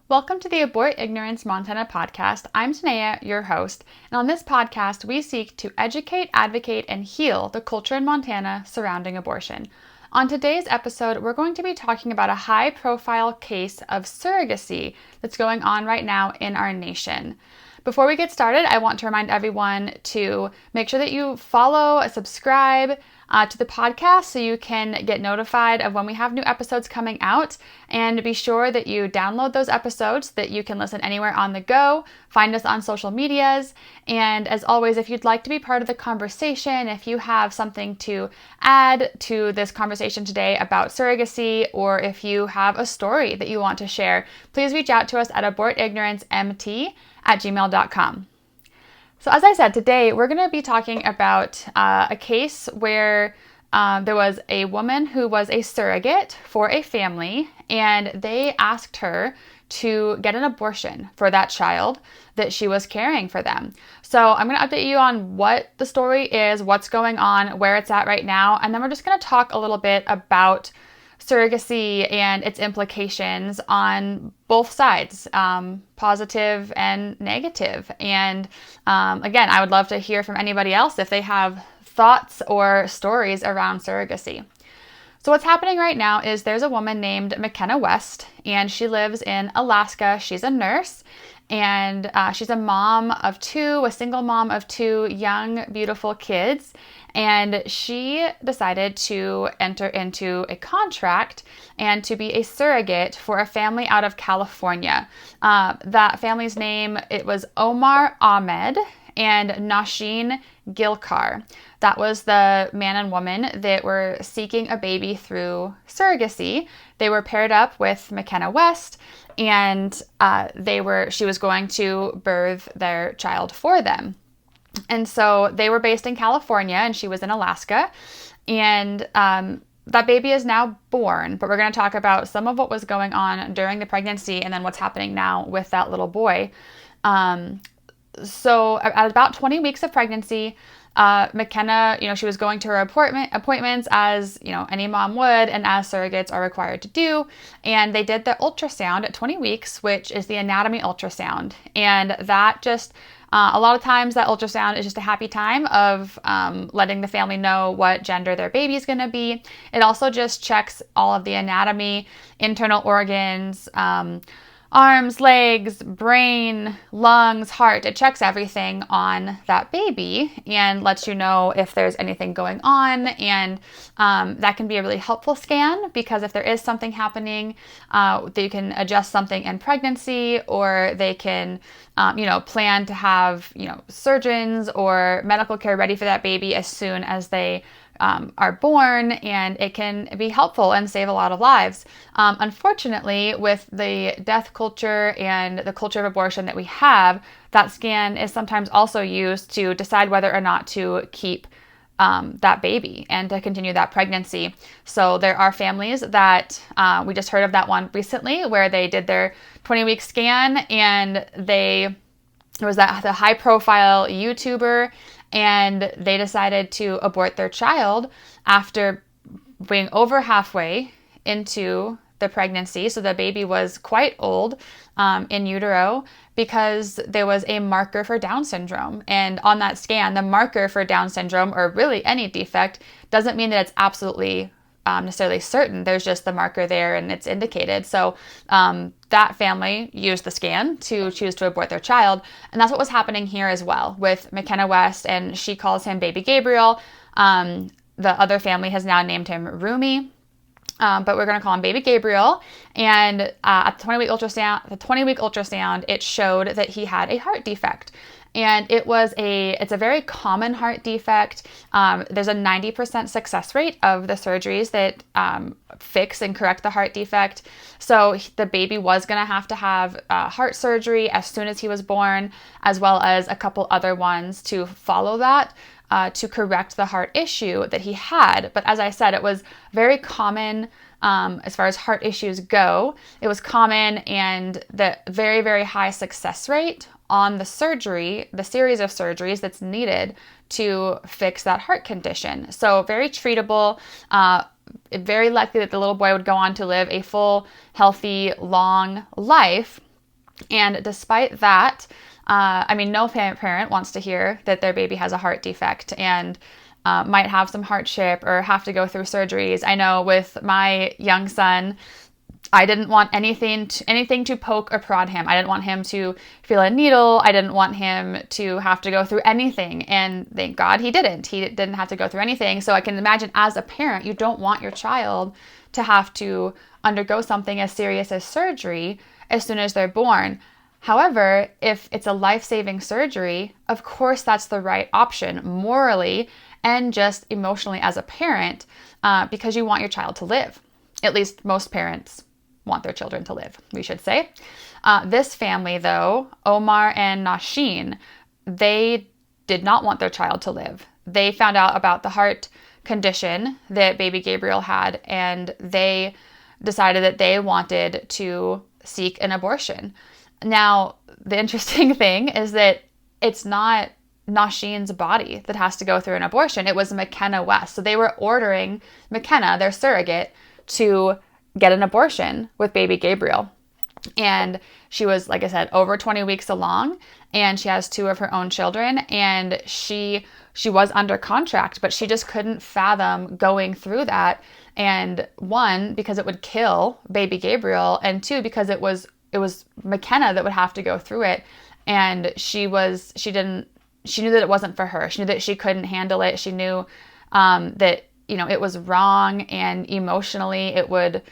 Welcome to the Abort Ignorance Montana Podcast. I'm Tanea, your host, and on this podcast, we seek to educate, advocate, and heal the culture in Montana surrounding abortion. On today's episode, we're going to be talking about a high-profile case of surrogacy that's going on right now in our nation. Before we get started, I want to remind everyone to make sure that you follow, subscribe to the podcast so you can get notified of when we have new episodes coming out, and be sure that you download those episodes so that you can listen anywhere on the go. Find us on social medias, and as always, if you'd like to be part of the conversation, if you have something to add to this conversation today about surrogacy, or if you have a story that you want to share, please reach out to us at abortignorancemt@gmail.com. So as I said, today we're going to be talking about a case where there was a woman who was a surrogate for a family, and they asked her to get an abortion for that child that she was carrying for them. So I'm going to update you on what the story is, what's going on, where it's at right now, and then we're just going to talk a little bit about surrogacy and its implications on both sides, positive and negative. And again, I would love to hear from anybody else if they have thoughts or stories around surrogacy. So what's happening right now is there's a woman named McKenna West, and she lives in Alaska. She's a nurse, and she's a mom of two, a single mom of two young, beautiful kids. And she decided to enter into a contract and to be a surrogate for a family out of California. That family's name, it was Omar Ahmed and Nasheen Gilkar. That was the man and woman that were seeking a baby through surrogacy. They were paired up with McKenna West, and she was going to birth their child for them. And so they were based in California, and she was in Alaska. And that baby is now born, but we're going to talk about some of what was going on during the pregnancy and then what's happening now with that little boy. So at about 20 weeks of pregnancy, McKenna, she was going to her appointments as, any mom would, and as surrogates are required to do. And they did the ultrasound at 20 weeks, which is the anatomy ultrasound. And that just, a lot of times that ultrasound is just a happy time of letting the family know what gender their baby is going to be. It also just checks all of the anatomy, internal organs, arms, legs, brain, lungs, heart. It checks everything on that baby and lets you know if there's anything going on. And that can be a really helpful scan, because if there is something happening, they can adjust something in pregnancy, or they can, plan to have, surgeons or medical care ready for that baby as soon as they are born, and it can be helpful and save a lot of lives. Unfortunately, with the death culture and the culture of abortion that we have, that scan is sometimes also used to decide whether or not to keep that baby and to continue that pregnancy. So there are families that, we just heard of that one recently, where they did their 20-week scan, and the high-profile YouTuber, and they decided to abort their child after being over halfway into the pregnancy. So the baby was quite old in utero, because there was a marker for Down syndrome. And on that scan, the marker for Down syndrome, or really any defect, doesn't mean that it's absolutely necessarily certain. There's just the marker there, and it's indicated. So that family used the scan to choose to abort their child. And that's what was happening here as well with McKenna West, and she calls him baby Gabriel. The other family has now named him Rumi. But we're going to call him baby Gabriel. And at the 20-week ultrasound, it showed that he had a heart defect. And it's a very common heart defect. There's a 90% success rate of the surgeries that fix and correct the heart defect. So the baby was going to have heart surgery as soon as he was born, as well as a couple other ones to follow that, to correct the heart issue that he had. But as I said, it was very common as far as heart issues go. It was common, and the very, very high success rate on the surgery, the series of surgeries that's needed to fix that heart condition. So very treatable, very likely that the little boy would go on to live a full, healthy, long life. And despite that, no parent wants to hear that their baby has a heart defect and might have some hardship or have to go through surgeries. I know with my young son, I didn't want anything to poke or prod him. I didn't want him to feel a needle. I didn't want him to have to go through anything. And thank God he didn't. He didn't have to go through anything. So I can imagine as a parent, you don't want your child to have to undergo something as serious as surgery as soon as they're born. However, if it's a life-saving surgery, of course that's the right option morally and just emotionally as a parent, because you want your child to live. At least most parents want their children to live, we should say. This family, though, Omar and Nasheen, they did not want their child to live. They found out about the heart condition that baby Gabriel had, and they decided that they wanted to seek an abortion. Now, the interesting thing is that it's not Nasheen's body that has to go through an abortion. It was McKenna West. So they were ordering McKenna, their surrogate, to get an abortion with baby Gabriel. And she was, like I said, over 20 weeks along, and she has 2 of her own children, and she was under contract, but she just couldn't fathom going through that. And 1, because it would kill baby Gabriel, and 2, because it was McKenna that would have to go through it. And she knew that it wasn't for her. She knew that she couldn't handle it. She knew that, it was wrong, and emotionally it would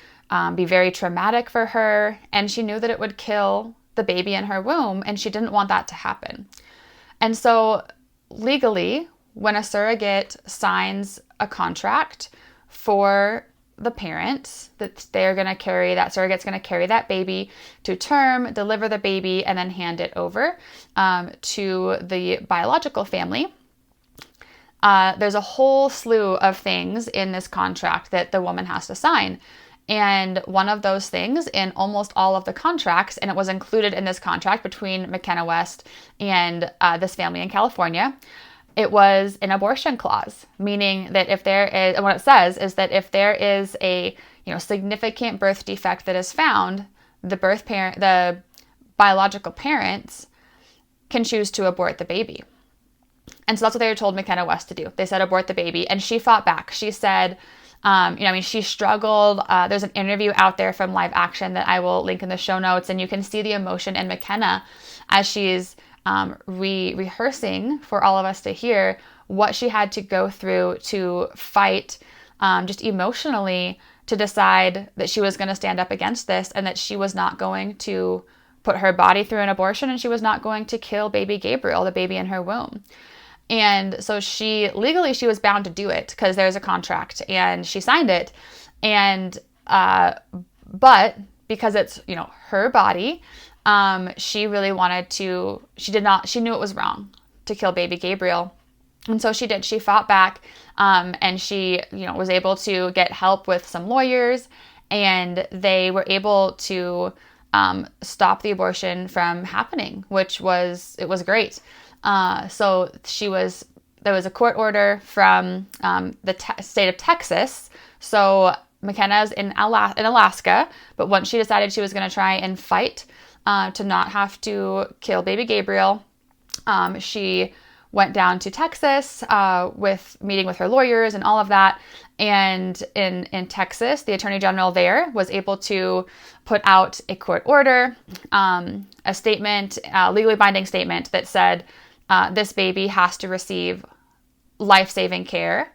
be very traumatic for her. And she knew that it would kill the baby in her womb, and she didn't want that to happen. And so legally, when a surrogate signs a contract for the parents that surrogate's going to carry that baby to term, deliver the baby, and then hand it over to the biological family, there's a whole slew of things in this contract that the woman has to sign. And one of those things in almost all of the contracts, and it was included in this contract between McKenna West and this family in California, it was an abortion clause, meaning that if there is, and what it says is that if there is a significant birth defect that is found, the biological parents can choose to abort the baby. And so that's what they were told McKenna West to do. They said abort the baby, and she fought back. She said, she struggled. There's an interview out there from Live Action that I will link in the show notes, and you can see the emotion in McKenna as she's rehearsing for all of us to hear what she had to go through to fight just emotionally to decide that she was going to stand up against this, and that she was not going to put her body through an abortion, and she was not going to kill baby Gabriel, the baby in her womb. And so legally she was bound to do it because there's a contract, and she signed it. And but because it's her body, she really wanted to. She knew it was wrong to kill baby Gabriel, and so she did. She fought back, and she was able to get help with some lawyers, and they were able to stop the abortion from happening, which was great. So there was a court order from the state of Texas. So McKenna's in Alaska, but once she decided she was going to try and fight to not have to kill baby Gabriel, she went down to Texas with meeting with her lawyers and all of that. And in Texas, the attorney general there was able to put out a court order, a statement, a legally binding statement that said this baby has to receive life-saving care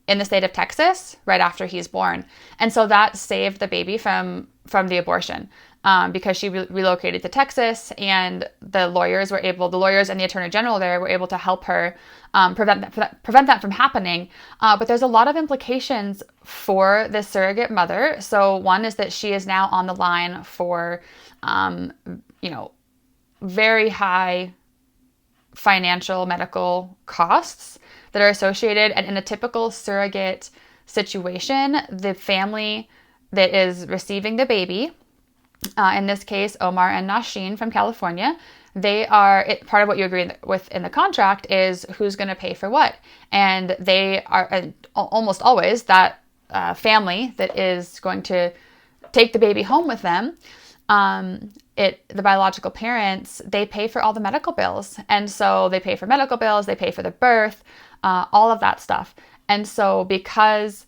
in the state of Texas right after he's born. And so that saved the baby from the abortion. Because she relocated to Texas, and the lawyers and the attorney general there were able to help her prevent that from happening. But there's a lot of implications for this surrogate mother. So one is that she is now on the line for, very high financial medical costs that are associated. And in a typical surrogate situation, the family that is receiving the baby, in this case, Omar and Nasheen from California, part of what you agree with in the contract is who's going to pay for what. And they are almost always that family that is going to take the baby home with them the biological parents, they pay for all the medical bills. And so they pay for medical bills, they pay for the birth, all of that stuff. And so because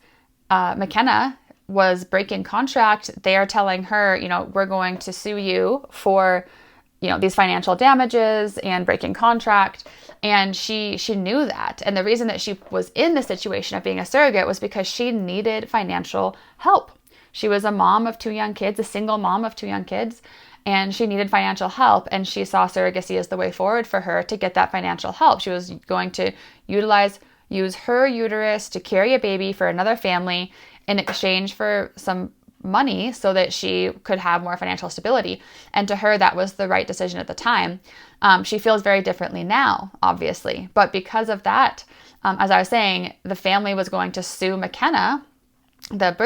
McKenna was breaking contract, they are telling her, we're going to sue you for, these financial damages and breaking contract. And she knew that. And the reason that she was in the situation of being a surrogate was because she needed financial help. She was a mom of 2 young kids, a single mom of 2 young kids, and she needed financial help. And she saw surrogacy as the way forward for her to get that financial help. She was going to use her uterus to carry a baby for another family in exchange for some money so that she could have more financial stability. And to her, that was the right decision at the time. She feels very differently now, obviously. But because of that, as I was saying, the family was going to sue McKenna. The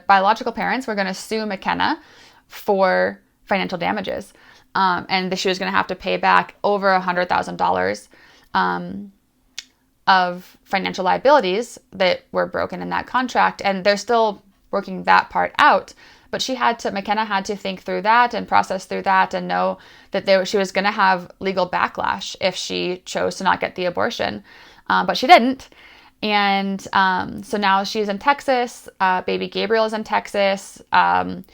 biological parents were going to sue McKenna for financial damages. And she was going to have to pay back over $100,000 of financial liabilities that were broken in that contract. And they're still working that part out. But McKenna had to think through that and process through that and know that she was going to have legal backlash if she chose to not get the abortion. But she didn't. And so now she's in Texas. Baby Gabriel is in Texas. And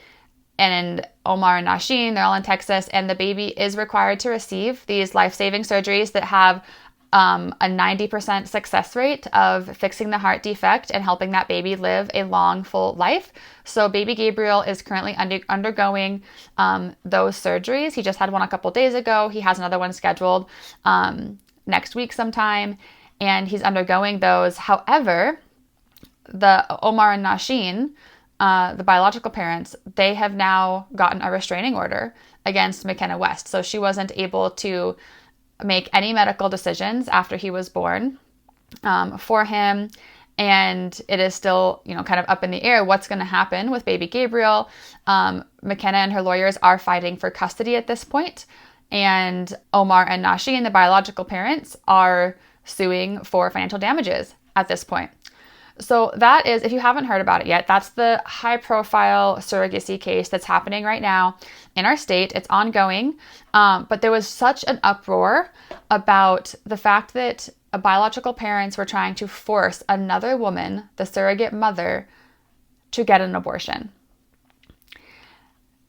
Omar and Nasheen, they're all in Texas. And the baby is required to receive these life-saving surgeries that have a 90% success rate of fixing the heart defect and helping that baby live a long, full life. So baby Gabriel is currently undergoing those surgeries. He just had one a couple days ago. He has another one scheduled next week sometime, and he's undergoing those. However, the Omar and Nasheen, the biological parents, they have now gotten a restraining order against McKenna West. So she wasn't able to make any medical decisions after he was born for him. And it is still, kind of up in the air what's going to happen with baby Gabriel. McKenna and her lawyers are fighting for custody at this point. And Omar and Nasheen, the biological parents, are suing for financial damages at this point. So that is, if you haven't heard about it yet, that's the high-profile surrogacy case that's happening right now in our state. It's ongoing, but there was such an uproar about the fact that biological parents were trying to force another woman, the surrogate mother, to get an abortion.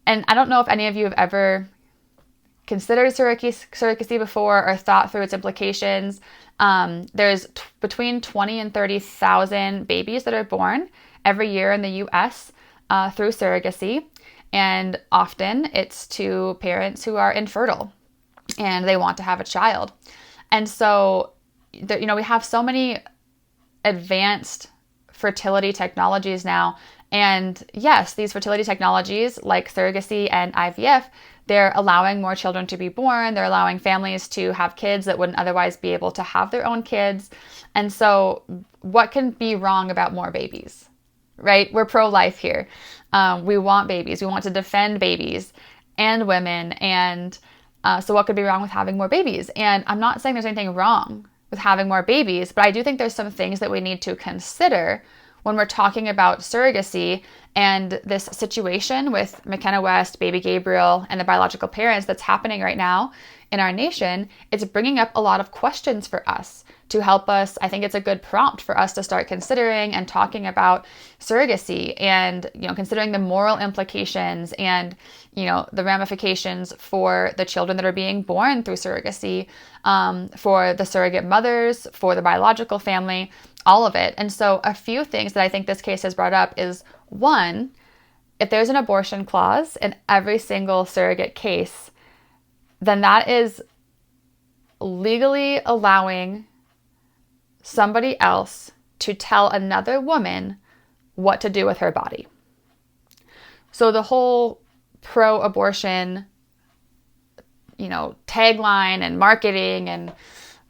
And I don't know if any of you have ever considered surrogacy before or thought through its implications. There's between 20 and 30,000 babies that are born every year in the U.S. Through surrogacy. And often it's to parents who are infertile and they want to have a child. And so, we have so many advanced fertility technologies now. And yes, these fertility technologies like surrogacy and IVF, they're allowing more children to be born. They're allowing families to have kids that wouldn't otherwise be able to have their own kids. And so what can be wrong about more babies, right? We're pro-life here. We want babies. We want to defend babies and women. And so what could be wrong with having more babies? And I'm not saying there's anything wrong with having more babies, but I do think there's some things that we need to consider when we're talking about surrogacy and this situation with McKenna West, baby Gabriel, and the biological parents that's happening right now in our nation. It's bringing up a lot of questions for us to help us. I think it's a good prompt for us to start considering and talking about surrogacy and, considering the moral implications and, the ramifications for the children that are being born through surrogacy, for the surrogate mothers, for the biological family, all of it. And so a few things that I think this case has brought up is, one, if there's an abortion clause in every single surrogate case, then that is legally allowing somebody else to tell another woman what to do with her body. So the whole pro-abortion, tagline and marketing and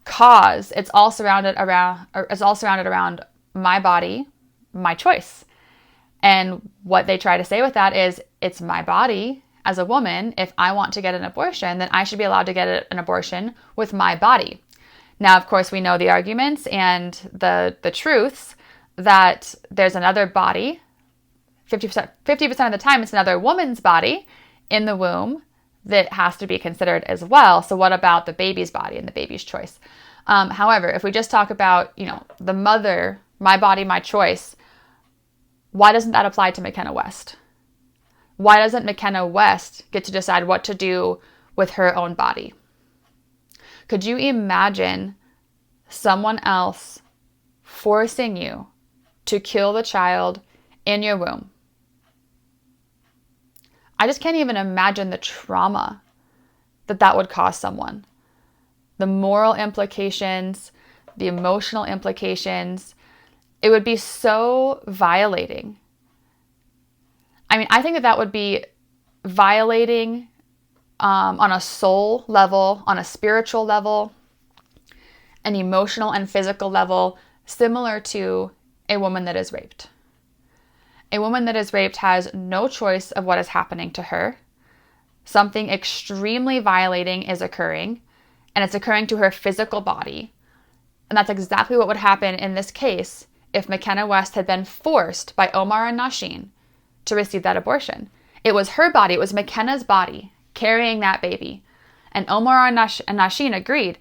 cause, it's all surrounded around my body, my choice. And what they try to say with that is, it's my body as a woman. If I want to get an abortion, then I should be allowed to get an abortion with my body. Now, of course, we know the arguments and the truths that there's another body 50% of the time, it's another woman's body in the womb that has to be considered as well. So what about the baby's body and the baby's choice? However, if we just talk about, the mother, my body, my choice, why doesn't that apply to McKenna West? Why doesn't McKenna West get to decide what to do with her own body? Could you imagine someone else forcing you to kill the child in your womb? I just can't even imagine the trauma that would cause someone. The moral implications, the emotional implications, it would be so violating. I mean, I think that would be violating on a soul level, on a spiritual level, an emotional and physical level, similar to a woman that is raped. A woman that is raped has no choice of what is happening to her. Something extremely violating is occurring, and it's occurring to her physical body. And that's exactly what would happen in this case if McKenna West had been forced by Omar and Nasheen to receive that abortion. It was her body, it was McKenna's body carrying that baby. And Omar and Nasheen agreed,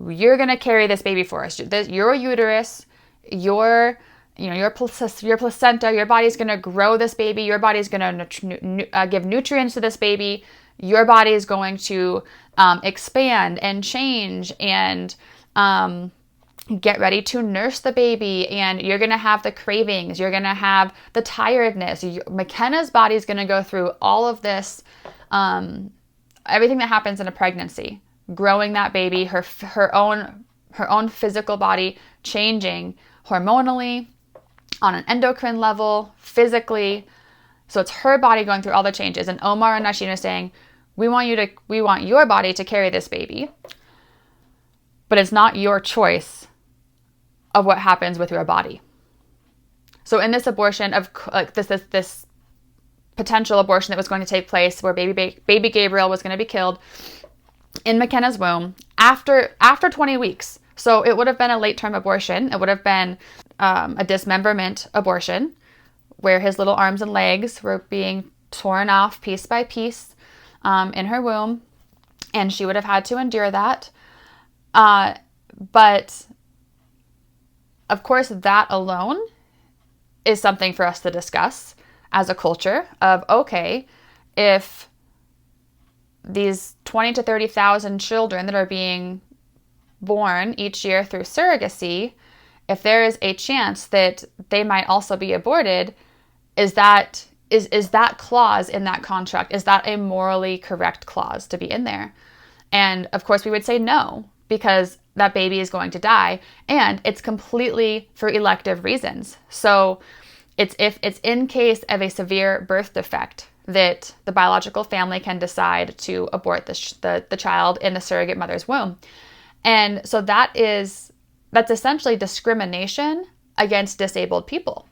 you're going to carry this baby for us. Your uterus, your placenta, your body's going to grow this baby. Your body's going to give nutrients to this baby. Your body is going to expand and change and get ready to nurse the baby. And you're going to have the cravings. You're going to have the tiredness. McKenna's body is going to go through all of this, everything that happens in a pregnancy, growing that baby, her own physical body changing hormonally, on an endocrine level, physically. So it's her body going through all the changes. And Omar and Nasheen are saying, we want your body to carry this baby, but it's not your choice of what happens with your body. So in this abortion of this potential abortion that was going to take place, where baby Gabriel was going to be killed in McKenna's womb after 20 weeks. So it would have been a late-term abortion. It would have been a dismemberment abortion, where his little arms and legs were being torn off piece by piece in her womb, and she would have had to endure that. But of course, that alone is something for us to discuss as a culture of, okay, if these 20 to 30,000 children that are being born each year through surrogacy, if there is a chance that they might also be aborted, is that clause in that contract, is that a morally correct clause to be in there? And of course we would say no, because that baby is going to die, and it's completely for elective reasons. So if it's in case of a severe birth defect that the biological family can decide to abort the child in the surrogate mother's womb. And so that's essentially discrimination against disabled people.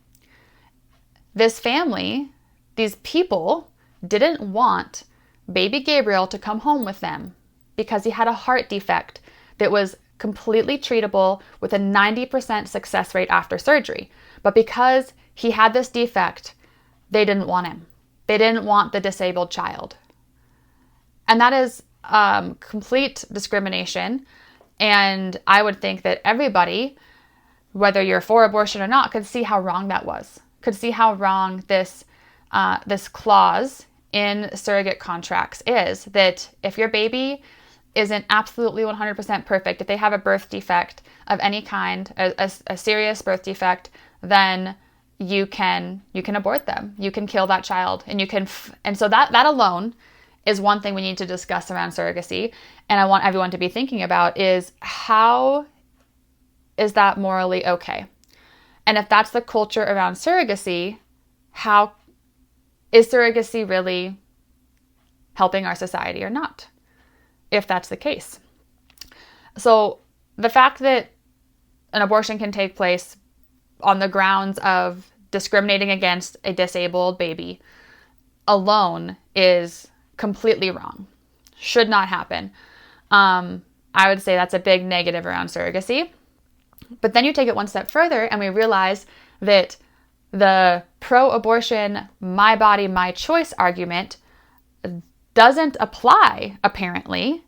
This family, these people, didn't want baby Gabriel to come home with them because he had a heart defect that was completely treatable with a 90% success rate after surgery. But because he had this defect, they didn't want him. They didn't want the disabled child. And that is complete discrimination. And I would think that everybody, whether you're for abortion or not, could see how wrong that was. Could see how wrong this clause in surrogate contracts is, that if your baby isn't absolutely 100% perfect, if they have a birth defect of any kind, a serious birth defect, then you can abort them. You can kill that child, and so that alone is one thing we need to discuss around surrogacy. And I want everyone to be thinking about is, how is that morally okay? And if that's the culture around surrogacy, how is surrogacy really helping our society or not, if that's the case? So the fact that an abortion can take place on the grounds of discriminating against a disabled baby alone is completely wrong. Should not happen. I would say that's a big negative around surrogacy. But then you take it one step further and we realize that the pro-abortion, my body, my choice argument doesn't apply, apparently,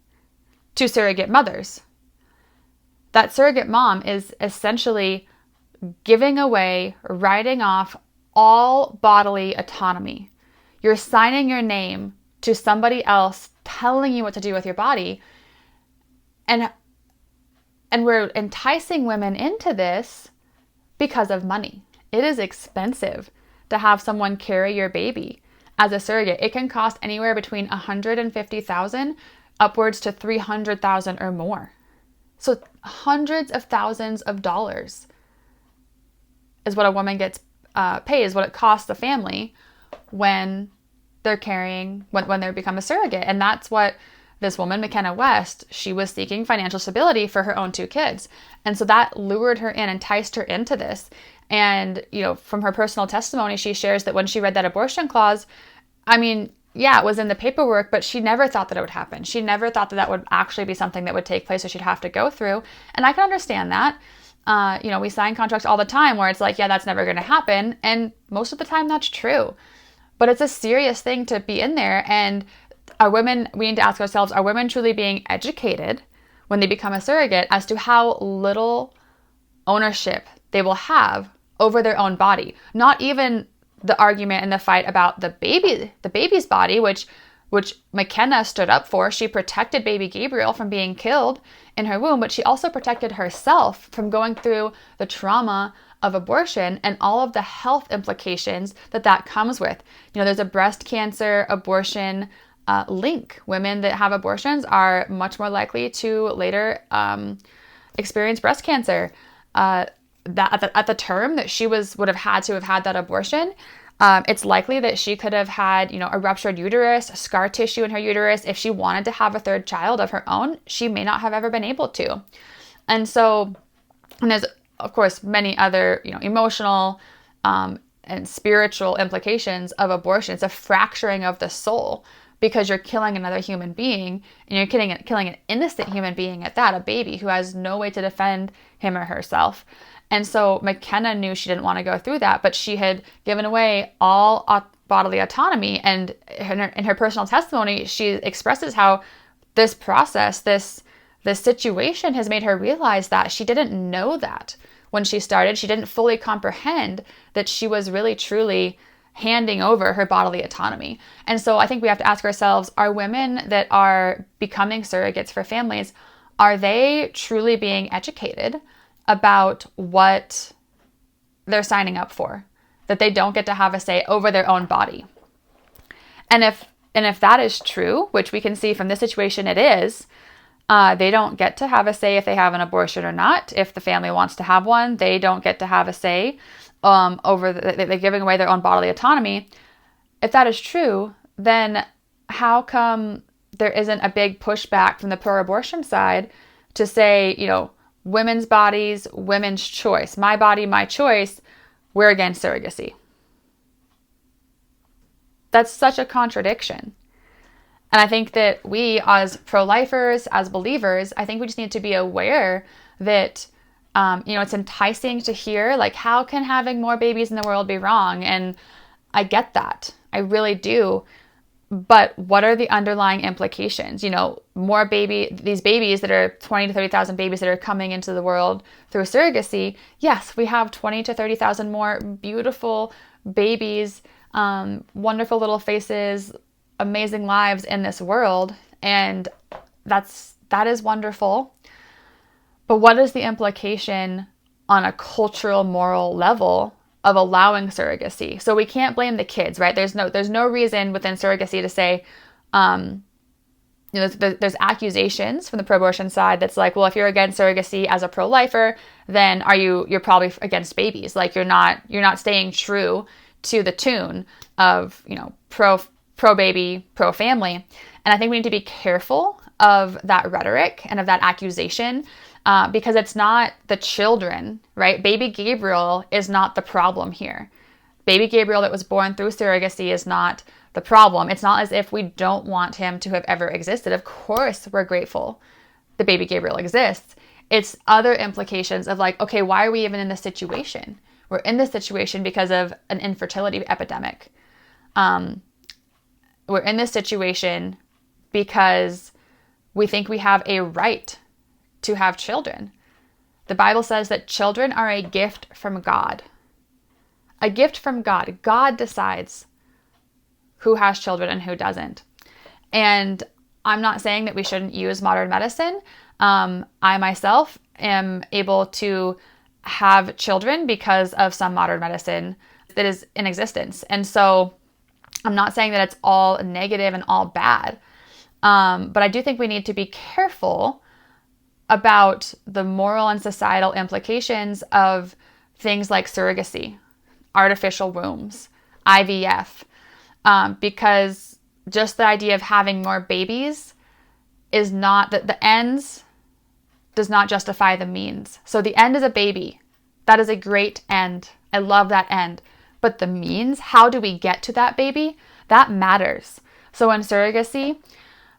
to surrogate mothers. That surrogate mom is essentially giving away, writing off all bodily autonomy. You're signing your name to somebody else telling you what to do with your body. And we're enticing women into this because of money. It is expensive to have someone carry your baby as a surrogate. It can cost anywhere between $150,000 upwards to $300,000 or more. So hundreds of thousands of dollars is what a woman gets paid, is what it costs the family when they're carrying, when they become a surrogate. And that's what this woman, McKenna West, she was seeking financial stability for her own 2 kids. And so that lured her in, enticed her into this. And, from her personal testimony, she shares that when she read that abortion clause, it was in the paperwork, but she never thought that it would happen. She never thought that that would actually be something that would take place or she'd have to go through. And I can understand that. We sign contracts all the time where it's like, yeah, that's never going to happen. And most of the time that's true. But it's a serious thing to be in there. And we need to ask ourselves, are women truly being educated when they become a surrogate as to how little ownership they will have over their own body? Not even the argument and the fight about the baby's body, which McKenna stood up for. She protected baby Gabriel from being killed in her womb, but she also protected herself from going through the trauma of abortion and all of the health implications that comes with. There's a breast cancer abortion link. Women that have abortions are much more likely to later experience breast cancer. That at the term that she would have had that abortion, it's likely that she could have had, a ruptured uterus, scar tissue in her uterus. If she wanted to have a 3rd child of her own, she may not have ever been able to. And so, and there's of course many other, emotional and spiritual implications of abortion. It's a fracturing of the soul, because you're killing another human being, and you're killing an innocent human being at that, a baby who has no way to defend him or herself. And so McKenna knew she didn't want to go through that, but she had given away all bodily autonomy. And in her personal testimony, she expresses how this process, this situation has made her realize that she didn't know that when she started. She didn't fully comprehend that she was really, truly handing over her bodily autonomy. And so I think we have to ask ourselves, are women that are becoming surrogates for families, are they truly being educated about what they're signing up for, that they don't get to have a say over their own body? And if that is true, which we can see from this situation it is, they don't get to have a say if they have an abortion or not. If the family wants to have one, they don't get to have a say they're giving away their own bodily autonomy. If that is true, then how come there isn't a big pushback from the pro-abortion side to say, women's bodies, women's choice, my body, my choice, we're against surrogacy? That's such a contradiction. And I think that we as pro-lifers, as believers, I think we just need to be aware that it's enticing to hear, like, how can having more babies in the world be wrong? And I get that. I really do. But what are the underlying implications? These babies that are 20 to 30,000 babies that are coming into the world through surrogacy. Yes, we have 20 to 30,000 more beautiful babies, wonderful little faces, amazing lives in this world. And that is wonderful. But what is the implication on a cultural, moral level of allowing surrogacy? So we can't blame the kids, right? There's no reason within surrogacy to say, there's accusations from the pro-abortion side that's like, well, if you're against surrogacy as a pro-lifer, then you're probably against babies. Like you're not staying true to the tune of, pro-baby, pro-family. And I think we need to be careful of that rhetoric and of that accusation, because it's not the children, right? Baby Gabriel is not the problem here. Baby Gabriel that was born through surrogacy is not the problem. It's not as if we don't want him to have ever existed. Of course, we're grateful that baby Gabriel exists. It's other implications of like, okay, why are we even in this situation? We're in this situation because of an infertility epidemic. We're in this situation because we think we have a right to have children. The Bible says that children are a gift from God. A gift from God. God decides who has children and who doesn't. And I'm not saying that we shouldn't use modern medicine. I myself am able to have children because of some modern medicine that is in existence. And so I'm not saying that it's all negative and all bad. But I do think we need to be careful about the moral and societal implications of things like surrogacy, artificial wombs, IVF, because just the idea of having more babies is not that the ends does not justify the means. So the end is a baby. That is a great end. I love that end. But the means, how do we get to that baby? That matters. So in surrogacy,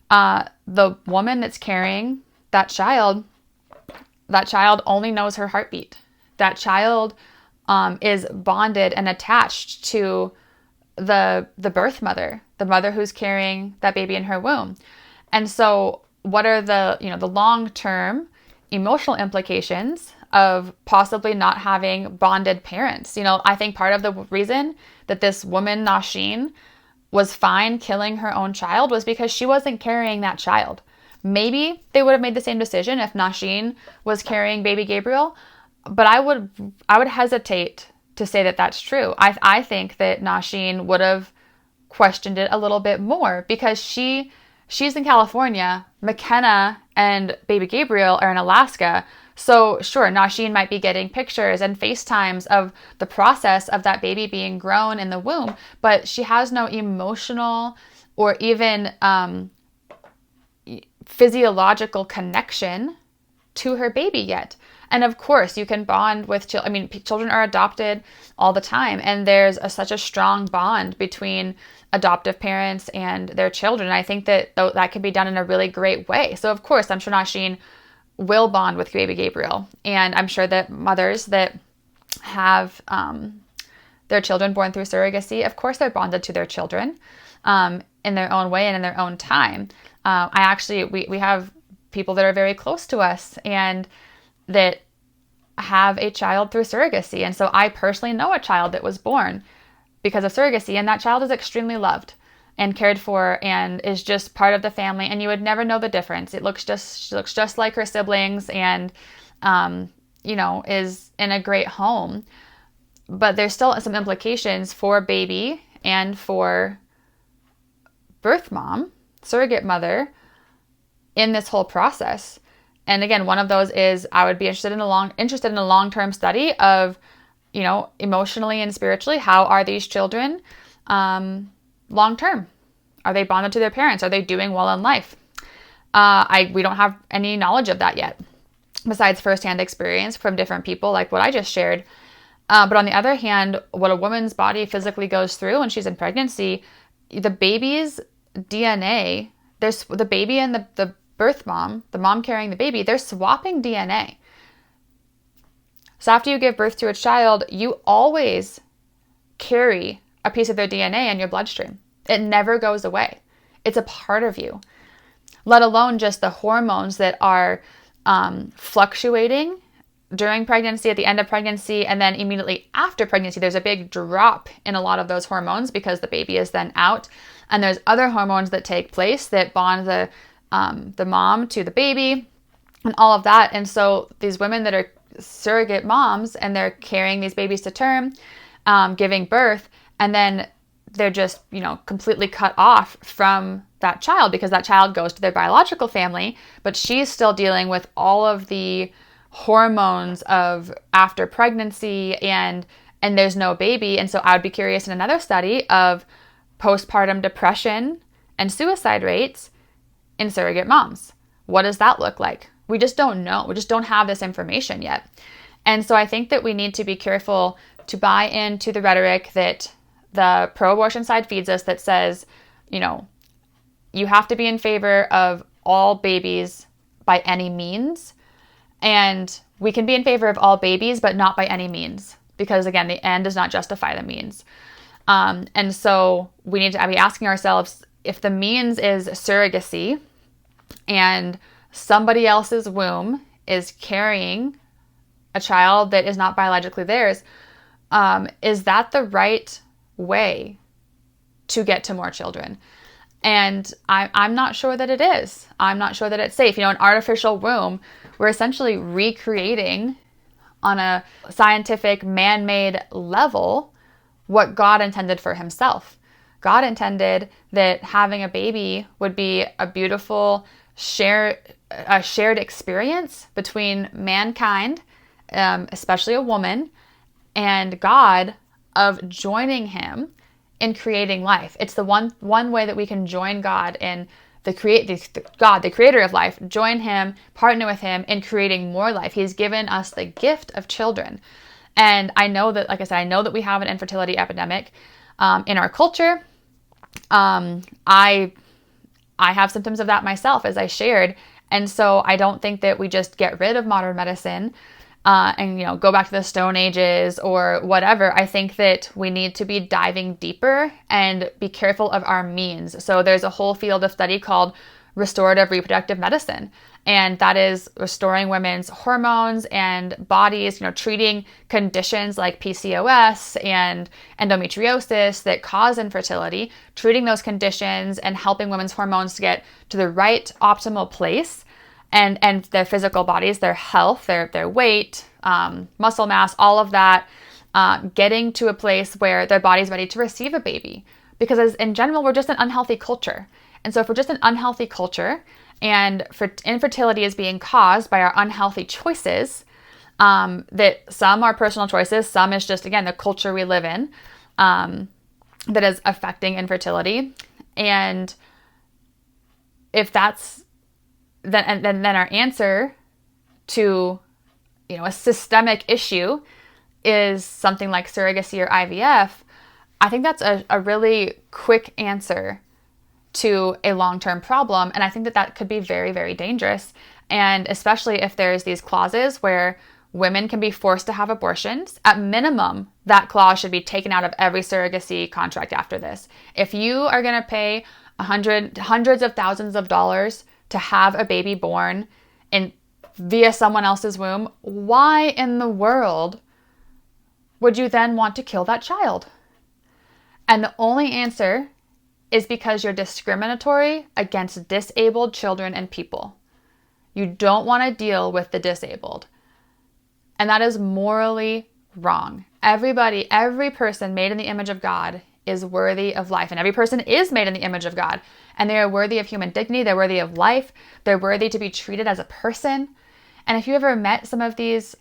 the woman that's carrying that child only knows her heartbeat. That child is bonded and attached to the birth mother, the mother who's carrying that baby in her womb. And so what are the long-term emotional implications of possibly not having bonded parents? I think part of the reason that this woman, Nasheen, was fine killing her own child was because she wasn't carrying that child. Maybe they would have made the same decision if Nasheen was carrying baby Gabriel, but I would hesitate to say that that's true. I think that Nasheen would have questioned it a little bit more because she's in California, McKenna and baby Gabriel are in Alaska. So sure, Nasheen might be getting pictures and FaceTimes of the process of that baby being grown in the womb, but she has no emotional or even physiological connection to her baby yet. And of course, you can bond with children. Children are adopted all the time, and there's such a strong bond between adoptive parents and their children. I think that that can be done in a really great way. So of course, I'm sure Nasheen will bond with baby Gabriel. And I'm sure that mothers that have their children born through surrogacy, of course they're bonded to their children in their own way and in their own time. We have people that are very close to us and that have a child through surrogacy. And so I personally know a child that was born because of surrogacy, and that child is extremely loved and cared for and is just part of the family, and you would never know the difference. She looks just like her siblings and is in a great home. But there's still some implications for baby and for birth mom, surrogate mother, in this whole process. And again, one of those is I would be interested in a long-term study of, emotionally and spiritually, how are these children long-term? Are they bonded to their parents? Are they doing well in life? We don't have any knowledge of that yet, besides firsthand experience from different people like what I just shared. But on the other hand, what a woman's body physically goes through when she's in pregnancy, the baby's DNA, there's the baby and the birth mom, the mom carrying the baby, they're swapping DNA. So after you give birth to a child, you always carry a piece of their DNA in your bloodstream. It never goes away. It's a part of you, let alone just the hormones that are fluctuating during pregnancy, at the end of pregnancy, and then immediately after pregnancy. There's a big drop in a lot of those hormones because the baby is then out. And there's other hormones that take place that bond the mom to the baby and all of that. And so these women that are surrogate moms and they're carrying these babies to term, giving birth, and then they're just, completely cut off from that child because that child goes to their biological family, but she's still dealing with all of the hormones of after pregnancy and there's no baby. And so I would be curious in another study of postpartum depression and suicide rates in surrogate moms. What does that look like? We just don't know. We just don't have this information yet. And so I think that we need to be careful to buy into the rhetoric that the pro-abortion side feeds us that says, you have to be in favor of all babies by any means. And we can be in favor of all babies, but not by any means. because again, the end does not justify the means. And so we need to be asking ourselves, if the means is surrogacy and somebody else's womb is carrying a child that is not biologically theirs, is that the right way to get to more children? And I'm not sure that it is. I'm not sure that it's safe. An artificial womb, we're essentially recreating on a scientific, man-made level what God intended for himself. God intended that having a baby would be a beautiful shared experience between mankind, especially a woman, and God, of joining him in creating life. It's the one way that we can join God in the creator of life, join him, partner with him in creating more life. He's given us the gift of children. And I know that, like I said, I know that we have an infertility epidemic in our culture. I have symptoms of that myself, as I shared. And so I don't think that we just get rid of modern medicine and go back to the Stone Ages or whatever. I think that we need to be diving deeper and be careful of our means. So there's a whole field of study called restorative reproductive medicine, and that is restoring women's hormones and bodies, treating conditions like PCOS and endometriosis that cause infertility, treating those conditions and helping women's hormones to get to the right optimal place, and their physical bodies, their health, their weight, muscle mass, all of that, getting to a place where their body's ready to receive a baby. Because in general, we're just an unhealthy culture. And so if we're just an unhealthy culture and infertility is being caused by our unhealthy choices, that some are personal choices, some is just, again, the culture we live in, that is affecting infertility. And if that's, then our answer to, a systemic issue is something like surrogacy or IVF, I think that's a really quick answer to a long-term problem. And I think that could be very, very dangerous. And especially if there's these clauses where women can be forced to have abortions, at minimum, that clause should be taken out of every surrogacy contract after this. If you are going to pay hundreds of thousands of dollars to have a baby born via someone else's womb, why in the world would you then want to kill that child? And the only answer is because you're discriminatory against disabled children and people. You don't want to deal with the disabled. And that is morally wrong. Every person made in the image of God is worthy of life. And every person is made in the image of God. And they are worthy of human dignity. They're worthy of life. They're worthy to be treated as a person. And if you ever met some of these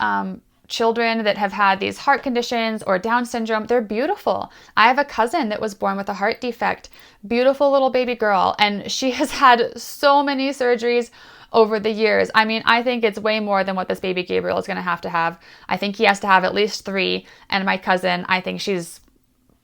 children that have had these heart conditions or Down syndrome, they're beautiful. I have a cousin that was born with a heart defect, beautiful little baby girl, and she has had so many surgeries over the years. I mean, I think it's way more than what this baby Gabriel is going to have. I think he has to have at least 3. And my cousin, I think she's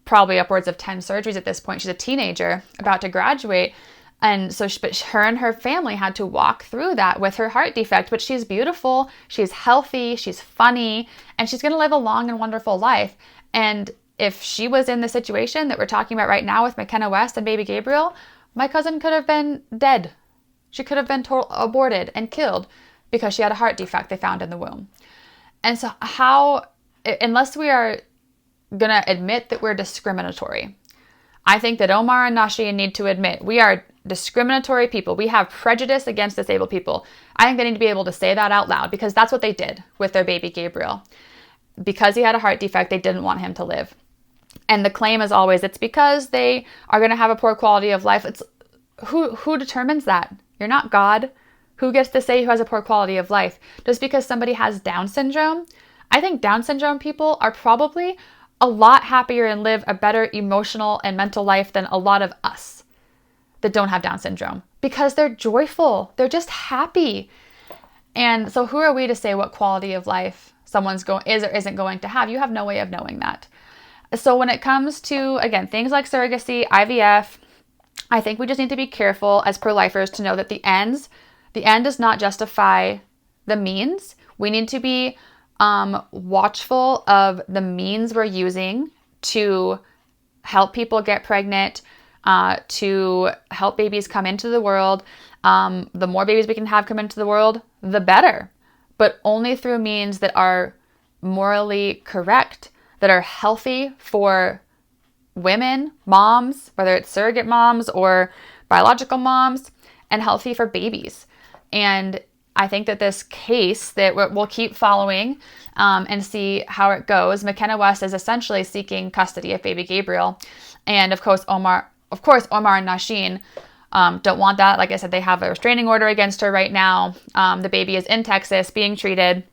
probably upwards of 10 surgeries at this point. She's a teenager about to graduate. And so her and her family had to walk through that with her heart defect, but she's beautiful, she's healthy, she's funny, and she's going to live a long and wonderful life. And if she was in the situation that we're talking about right now with McKenna West and baby Gabriel, my cousin could have been dead. She could have been aborted and killed because she had a heart defect they found in the womb. And so unless we are going to admit that we're discriminatory, I think that Omar and Nasheen need to admit we are discriminatory people. We have prejudice against disabled people. I think they need to be able to say that out loud, because that's what they did with their baby Gabriel. Because he had a heart defect, they didn't want him to live. And the claim is always it's because they are going to have a poor quality of life. It's who determines that? You're not God. Who gets to say who has a poor quality of life? Just because somebody has Down syndrome? I think Down syndrome people are probably a lot happier and live a better emotional and mental life than a lot of us that don't have Down syndrome, because they're joyful. They're just happy. And so who are we to say what quality of life someone's is or isn't going to have? You have no way of knowing that. So when it comes to, again, things like surrogacy, IVF, I think we just need to be careful as pro-lifers to know that the end does not justify the means. We need to be watchful of the means we're using to help people get pregnant, to help babies come into the world. The more babies we can have come into the world, the better, but only through means that are morally correct, that are healthy for women, moms, whether it's surrogate moms or biological moms, and healthy for babies. And I think that this case that we'll keep following and see how it goes. McKenna West is essentially seeking custody of baby Gabriel. And of course, Omar and Nasheen don't want that. Like I said, they have a restraining order against her right now. The baby is in Texas being treated.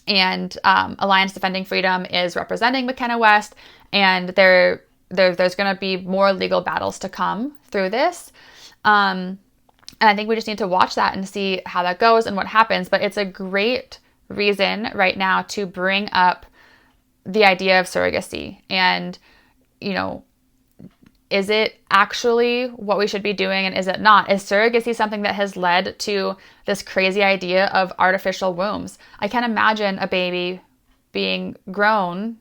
And Alliance Defending Freedom is representing McKenna West. And there's going to be more legal battles to come through this. And I think we just need to watch that and see how that goes and what happens. But it's a great reason right now to bring up the idea of surrogacy. And, is it actually what we should be doing and is it not? Is surrogacy something that has led to this crazy idea of artificial wombs? I can't imagine a baby being growing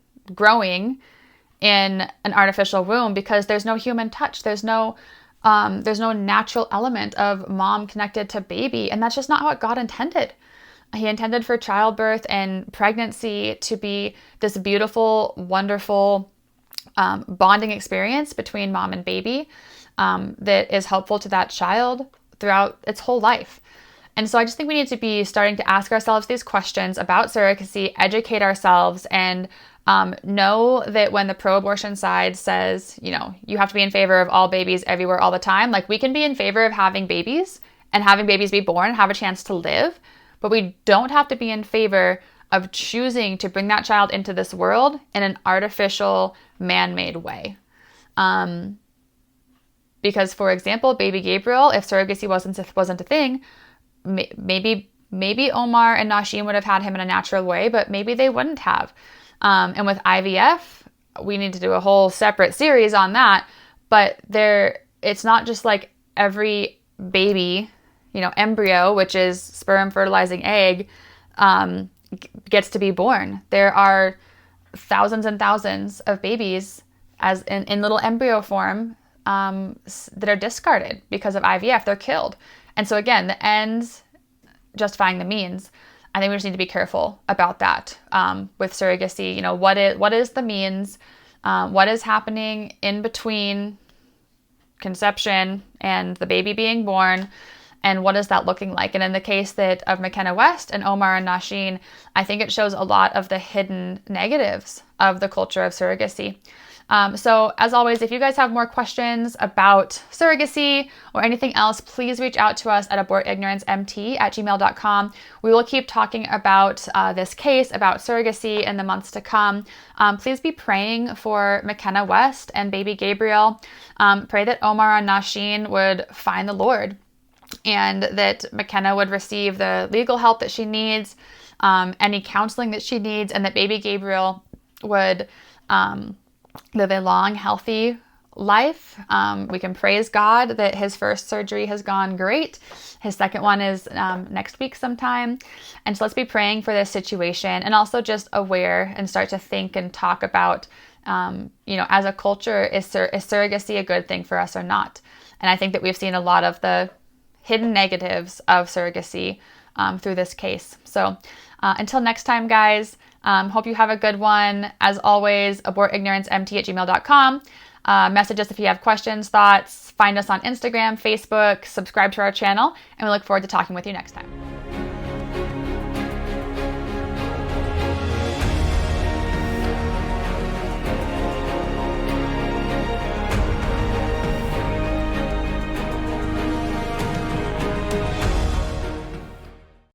in an artificial womb because there's no human touch. There's no natural element of mom connected to baby. And that's just not what God intended. He intended for childbirth and pregnancy to be this beautiful, wonderful bonding experience between mom and baby that is helpful to that child throughout its whole life. And so I just think we need to be starting to ask ourselves these questions about surrogacy, educate ourselves, and know that when the pro-abortion side says, you have to be in favor of all babies everywhere all the time, like we can be in favor of having babies and having babies be born and have a chance to live, but we don't have to be in favor of choosing to bring that child into this world in an artificial, man-made way. Because, for example, baby Gabriel, if surrogacy wasn't a thing, maybe Omar and Nasheen would have had him in a natural way, but maybe they wouldn't have. And with IVF, we need to do a whole separate series on that. But it's not just like every baby, embryo, which is sperm fertilizing egg, gets to be born. There are thousands and thousands of babies as in little embryo form that are discarded because of IVF. They're killed. And so again, the ends justifying the means. I think we just need to be careful about that with surrogacy. What is the means? What is happening in between conception and the baby being born? And what is that looking like? And in the case of McKenna West and Omar and Nasheen, I think it shows a lot of the hidden negatives of the culture of surrogacy. So as always, if you guys have more questions about surrogacy or anything else, please reach out to us at abortignorancemt@gmail.com. We will keep talking about this case, about surrogacy in the months to come. Please be praying for McKenna West and baby Gabriel. Pray that Omar and Nasheen would find the Lord and that McKenna would receive the legal help that she needs, any counseling that she needs, and that baby Gabriel would live a long, healthy life. We can praise God that his first surgery has gone great. His second one is next week sometime. And so let's be praying for this situation and also just aware and start to think and talk about, as a culture, is surrogacy a good thing for us or not? And I think that we've seen a lot of the hidden negatives of surrogacy through this case. So until next time, guys, hope you have a good one. As always, abortignorancemt@gmail.com. Message us if you have questions, thoughts. Find us on Instagram, Facebook, subscribe to our channel, and we look forward to talking with you next time.